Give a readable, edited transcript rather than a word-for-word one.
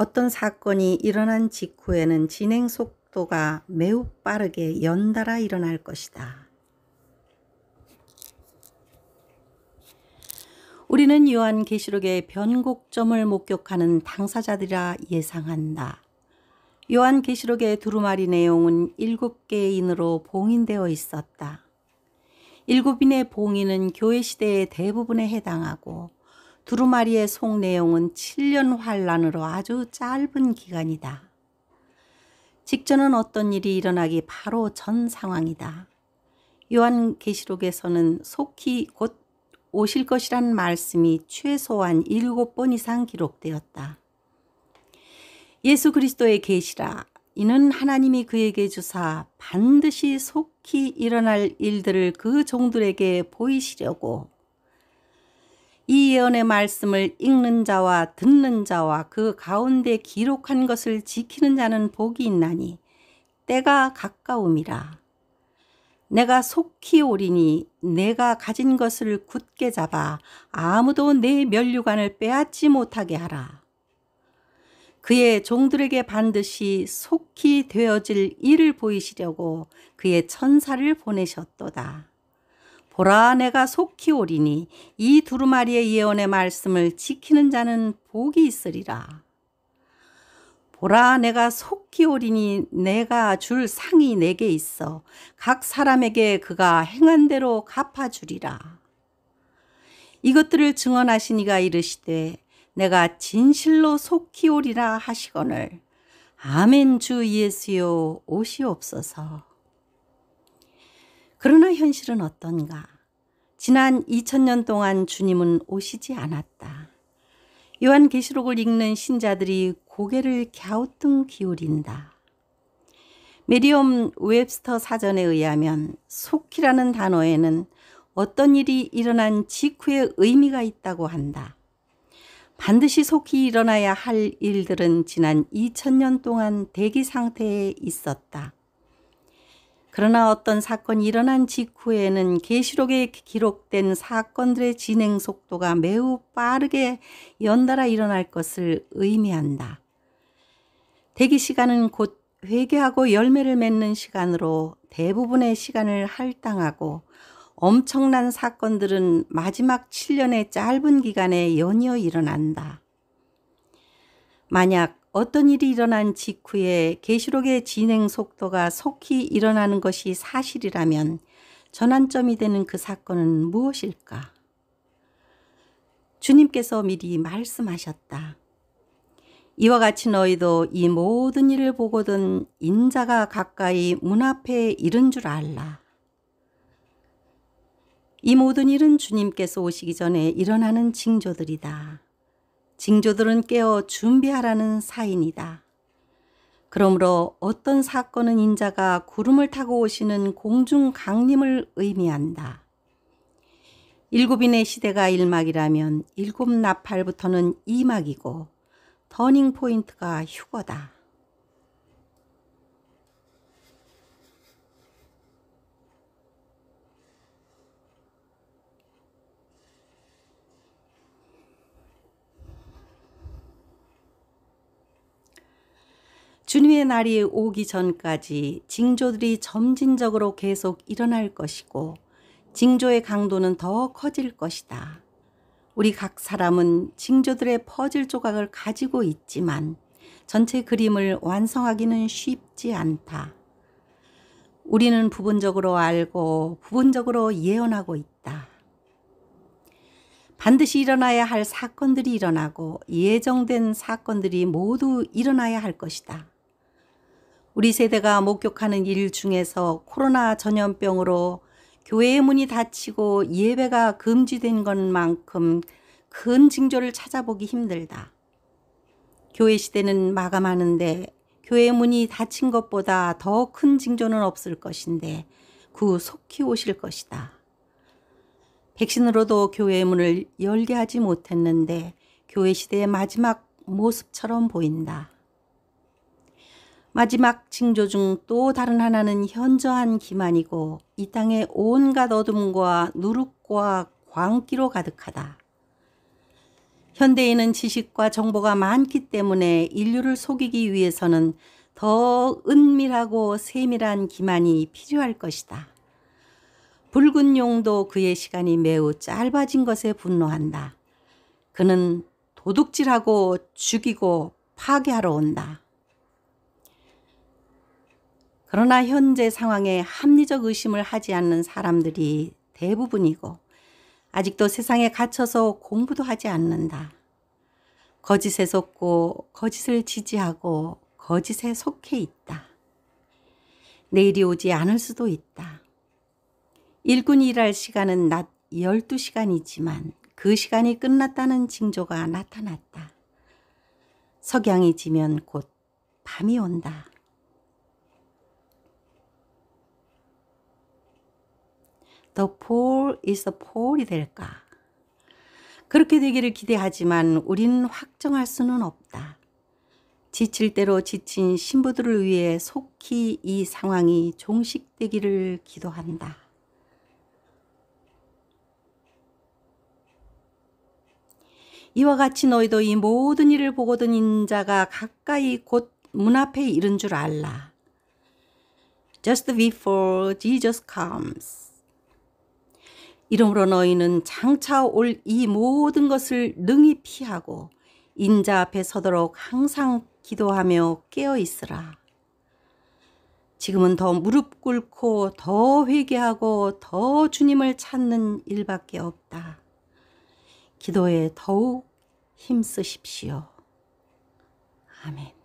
어떤 사건이 일어난 직후에는 진행 속도가 매우 빠르게 연달아 일어날 것이다. 우리는 요한계시록의 변곡점을 목격하는 당사자들이라 예상한다. 요한계시록의 두루마리 내용은 7개인으로 봉인되어 있었다. 7인의 봉인은 교회 시대의 대부분에 해당하고 두루마리의 속 내용은 7년 환란으로 아주 짧은 기간이다. 직전은 어떤 일이 일어나기 바로 전 상황이다. 요한계시록에서는 속히 곧 오실 것이란 말씀이 최소한 7번 이상 기록되었다. 예수 그리스도의 계시라. 이는 하나님이 그에게 주사 반드시 속히 일어날 일들을 그 종들에게 보이시려고 이 예언의 말씀을 읽는 자와 듣는 자와 그 가운데 기록한 것을 지키는 자는 복이 있나니 때가 가까움이라. 내가 속히 오리니 내가 가진 것을 굳게 잡아 아무도 내 면류관을 빼앗지 못하게 하라. 그의 종들에게 반드시 속히 되어질 일을 보이시려고 그의 천사를 보내셨도다. 보라, 내가 속히 오리니 이 두루마리의 예언의 말씀을 지키는 자는 복이 있으리라. 보라, 내가 속히 오리니 내가 줄 상이 내게 있어 각 사람에게 그가 행한 대로 갚아주리라. 이것들을 증언하신 이가 이르시되 내가 진실로 속히 오리라 하시거늘 아멘. 주 예수여 오시옵소서. 그러나 현실은 어떤가? 지난 2000년 동안 주님은 오시지 않았다. 요한계시록을 읽는 신자들이 고개를 갸우뚱 기울인다. 메리엄 웹스터 사전에 의하면 속히라는 단어에는 어떤 일이 일어난 직후의 의미가 있다고 한다. 반드시 속히 일어나야 할 일들은 지난 2000년 동안 대기 상태에 있었다. 그러나 어떤 사건이 일어난 직후에는 계시록에 기록된 사건들의 진행 속도가 매우 빠르게 연달아 일어날 것을 의미한다. 대기 시간은 곧 회개하고 열매를 맺는 시간으로 대부분의 시간을 할당하고 엄청난 사건들은 마지막 7년의 짧은 기간에 연이어 일어난다. 만약 어떤 일이 일어난 직후에 계시록의 진행 속도가 속히 일어나는 것이 사실이라면 전환점이 되는 그 사건은 무엇일까? 주님께서 미리 말씀하셨다. 이와 같이 너희도 이 모든 일을 보거든 인자가 가까이 문 앞에 이른 줄 알라. 이 모든 일은 주님께서 오시기 전에 일어나는 징조들이다. 징조들은 깨어 준비하라는 사인이다. 그러므로 어떤 사건은 인자가 구름을 타고 오시는 공중 강림을 의미한다. 7인의 시대가 1막이라면 7나팔부터는 2막이고 터닝 포인트가 휴거다. 주님의 날이 오기 전까지 징조들이 점진적으로 계속 일어날 것이고 징조의 강도는 더 커질 것이다. 우리 각 사람은 징조들의 퍼즐 조각을 가지고 있지만 전체 그림을 완성하기는 쉽지 않다. 우리는 부분적으로 알고 부분적으로 예언하고 있다. 반드시 일어나야 할 사건들이 일어나고 예정된 사건들이 모두 일어나야 할 것이다. 우리 세대가 목격하는 일 중에서 코로나 전염병으로 교회의 문이 닫히고 예배가 금지된 것만큼 큰 징조를 찾아보기 힘들다. 교회 시대는 마감하는데 교회의 문이 닫힌 것보다 더 큰 징조는 없을 것인데 그 속히 오실 것이다. 백신으로도 교회의 문을 열게 하지 못했는데 교회 시대의 마지막 모습처럼 보인다. 마지막 징조 중 또 다른 하나는 현저한 기만이고 이 땅에 온갖 어둠과 누룩과 광기로 가득하다. 현대인은 지식과 정보가 많기 때문에 인류를 속이기 위해서는 더 은밀하고 세밀한 기만이 필요할 것이다. 붉은 용도 그의 시간이 매우 짧아진 것에 분노한다. 그는 도둑질하고 죽이고 파괴하러 온다. 그러나 현재 상황에 합리적 의심을 하지 않는 사람들이 대부분이고 아직도 세상에 갇혀서 공부도 하지 않는다. 거짓에 속고 거짓을 지지하고 거짓에 속해 있다. 내일이 오지 않을 수도 있다. 일꾼이 일할 시간은 낮 12시간이지만 그 시간이 끝났다는 징조가 나타났다. 석양이 지면 곧 밤이 온다. The poll is the poll이 될까? 그렇게 되기를 기대하지만 우리는 확정할 수는 없다. 지칠 대로 지친 신부들을 위해 속히 이 상황이 종식되기를 기도한다. 이와 같이 너희도 이 모든 일을 보거든 인자가 가까이 곧 문 앞에 이른 줄 알라. Just before Jesus comes. 이러므로 너희는 장차 올 이 모든 것을 능히 피하고 인자 앞에 서도록 항상 기도하며 깨어 있으라. 지금은 더 무릎 꿇고 더 회개하고 더 주님을 찾는 일밖에 없다. 기도에 더욱 힘쓰십시오. 아멘.